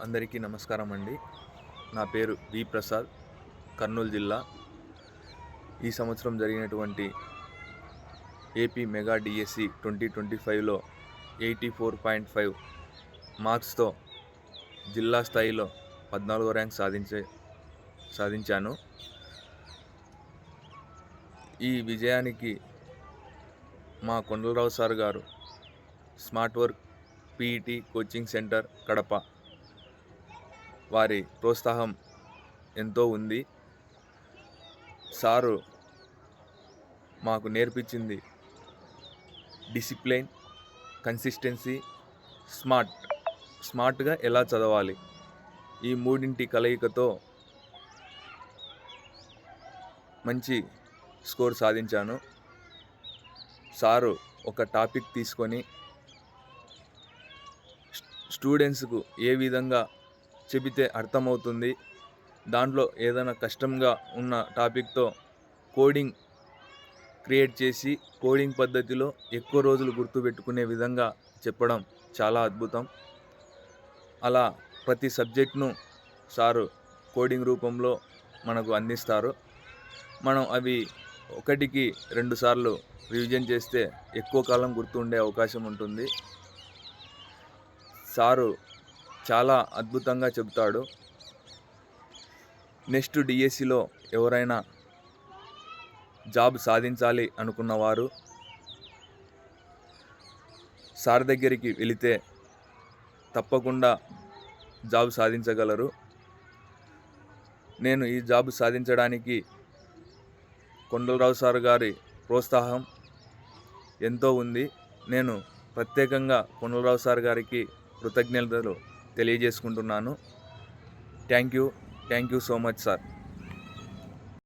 అందరికీ నమస్కారం అండి. నా పేరు వి ప్రసాద్, కర్నూలు జిల్లా. ఈ సంవత్సరం జరిగినటువంటి ఏపీ మెగా డిఎస్సి 2025లో 84.5 మార్క్స్తో జిల్లా స్థాయిలో 14వ ర్యాంక్ సాధించాను. ఈ విజయానికి మా కొండలరావు సార్ గారు, smart work PET coaching centre Kadapa వారి ప్రోత్సాహం ఎంతో ఉంది. సారు మాకు నేర్పించింది డిసిప్లిన్, కన్సిస్టెన్సీ, స్మార్ట్గా ఎలా చదవాలి. ఈ మూడింటి కలయికతో మంచి స్కోర్ సాధించాను. సారు ఒక టాపిక్ తీసుకొని స్టూడెంట్స్కు ఏ విధంగా చెబితే అర్థమవుతుంది, దాంట్లో ఏదైనా కష్టంగా ఉన్న టాపిక్తో కోడింగ్ క్రియేట్ చేసి కోడింగ్ పద్ధతిలో ఎక్కువ రోజులు గుర్తుపెట్టుకునే విధంగా చెప్పడం చాలా అద్భుతం. అలా ప్రతి సబ్జెక్ట్ను సారు కోడింగ్ రూపంలో మనకు అందిస్తారు. మనం అవి 1కి 2 సార్లు రివిజన్ చేస్తే ఎక్కువ కాలం గుర్తుండే అవకాశం ఉంటుంది. సారు చాలా అద్భుతంగా చెబుతాడు. నెక్స్ట్ డిఎస్సిలో ఎవరైనా జాబ్ సాధించాలి అనుకున్నవారు సార్ దగ్గరికి వెళితే తప్పకుండా జాబ్ సాధించగలరు. నేను ఈ జాబ్ సాధించడానికి కొండలరావు సార్ గారి ప్రోత్సాహం ఎంతో ఉంది. నేను ప్రత్యేకంగా కొండలరావు సార్ గారికి కృతజ్ఞతలు తెలియజేసుకుంటున్నాను. Thank you so much sir.